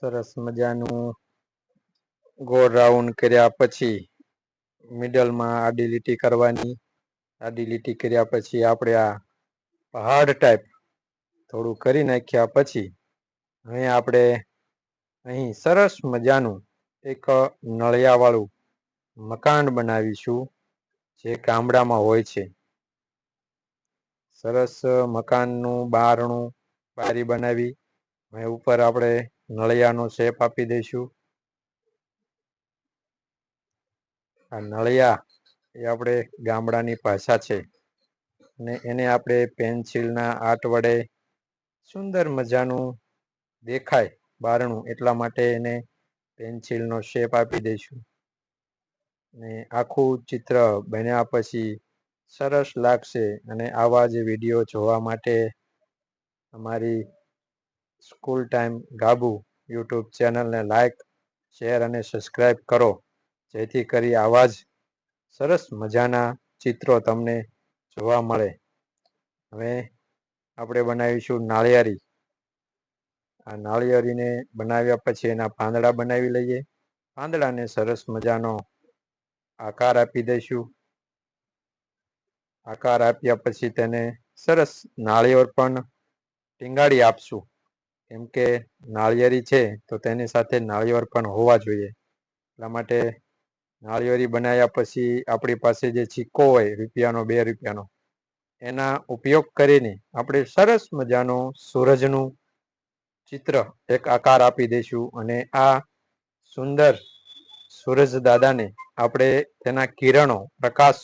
સરસ મજાનું ગોળ રાઉન્ડ કર્યા પછી મિડલમાં આડી લીટી કરવાની. આડી લીટી કર્યા પછી આપણે આ પહાડ ટાઈપ થોડું કરી નાખ્યા પછી હવે આપણે અહીં સરસ મજાનું એક નળિયાવાળું મકાન બનાવીશું, જે ગામડામાં હોય છે. સરસ મકાનનું બારણું બારી બનાવી હવે ઉપર આપણે નળિયાનો શેપ આપી દઈશું. આ નળિયા એ આપણે ગામડાની ભાષા છે અને એને આપણે પેન્સિલના આર્ટ વડે સુંદર મજાનું દેખાય બારણું, એટલા માટે એને પેન્સિલનો શેપ આપી દઈશું. ને આખું ચિત્ર બન્યા પછી સરસ લાગશે. અને આવા જ વિડીયો જોવા માટે અમારી સ્કૂલ ટાઈમ ગાબુ યુટ્યુબ ચેનલને લાઈક, શેર અને સબસ્ક્રાઈબ કરો, જેથી કરી આવા જ સરસ મજાના ચિત્રો તમને જોવા મળે. હવે આપણે બનાવીશું નાળિયેરી. આ નાળિયેરીને બનાવ્યા પછી એના પાંદડા બનાવી લઈએ. પાંદડાને સરસ મજાનો આકાર આપી દઈશું. આકાર આપ્યા પછી તેને સરસ નાળિયેર પણ ટીંગાડી આપશું, કેમ કે નાળિયેરી છે તો તેની સાથે નાળિયેર પણ હોવા જોઈએ. એટલા માટે નાળિયેરી બનાવ્યા પછી આપણી પાસે જે સિક્કો હોય રૂપિયાનો, 2 રૂપિયાનો, એના ઉપયોગ કરીને આપણે સરસ મજાનો સૂરજનું ચિત્ર એક આકાર આપી દઈશું. અને આ સુંદર સૂરજ દાદાને આપણે તેના કિરણો, પ્રકાશ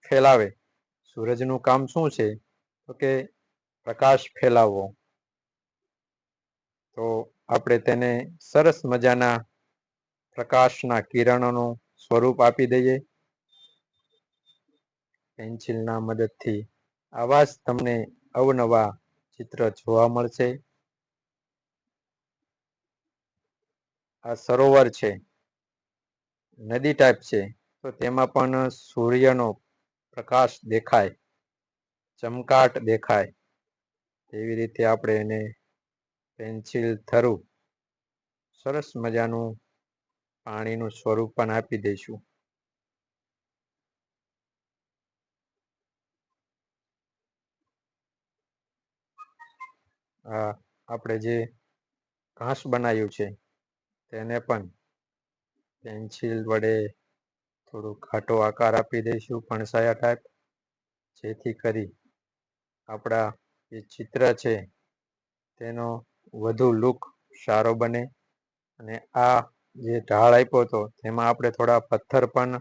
ફેલાવે. સૂરજનું કામ શું છે? તો કે પ્રકાશ ફેલાવવો. તો આપણે તેને સરસ મજાના પ્રકાશના કિરણોનું સ્વરૂપ આપી દઈએ પેન્સિલના મદદથી. આવા જ તમને અવનવા ચિત્ર જોવા મળશે. આ સરોવર છે, નદી ટાઈપ છે, તો તેમાં પણ સૂર્યનો પ્રકાશ દેખાય, ચમકાટ દેખાય. એવી રીતે આપણે એને પેન્સિલ થરુ સરસ મજાનું પાણીનું સ્વરૂપ પણ આપી દઈશું. આ આપણે જે ઘાસ બનાવ્યું છે તેને પણ પેન્સિલ વડે થોડું ઘાટો આકાર આપી દઈશું, ફણસાયા ટાઈપ, જેથી કરી આપણા જે ચિત્ર છે તેનો વધુ લુક સારો બને. અને આ જે ઢાળ આપ્યો હતો તેમાં આપણે થોડા પથ્થર પણ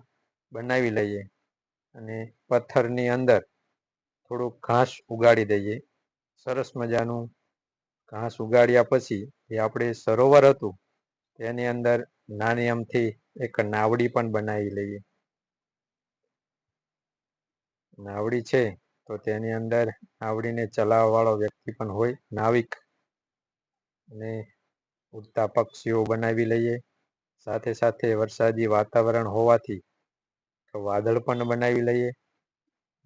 બનાવી લઈએ અને પથ્થરની અંદર થોડુંક ઘાસ ઉગાડી દઈએ. સરસ મજાનું ઘાસ ઉગાડ્યા પછી એ આપણે સરોવર હતું તેની અંદર નાની અમથી એક નાવડી પણ બનાવી લઈએ. નાવડી છે તો તેની અંદર નાવડીને ચલાવવા વાળો વ્યક્તિ પણ હોય, નાવિક. અને ઉડતા પક્ષીઓ બનાવી લઈએ. સાથે સાથે વરસાદી વાતાવરણ હોવાથી વાદળ પણ બનાવી લઈએ.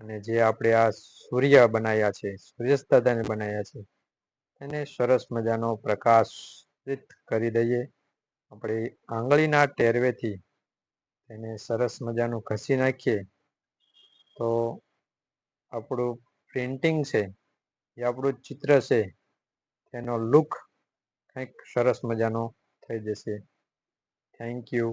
અને જે આપણે આ સૂર્ય બનાવ્યા છે, સૂર્યાસ્તને બનાવ્યા છે, એને સરસ મજાનો પ્રકાશિત કરી દઈએ. આપણે આંગળીના ટેરવેથી એને સરસ મજાનું ઘસી નાખીએ તો આપણું પેન્ટિંગ છે, એ આપણું ચિત્ર છે, એનો લુક કંઈક સરસ મજાનો થઈ જશે. Thank you.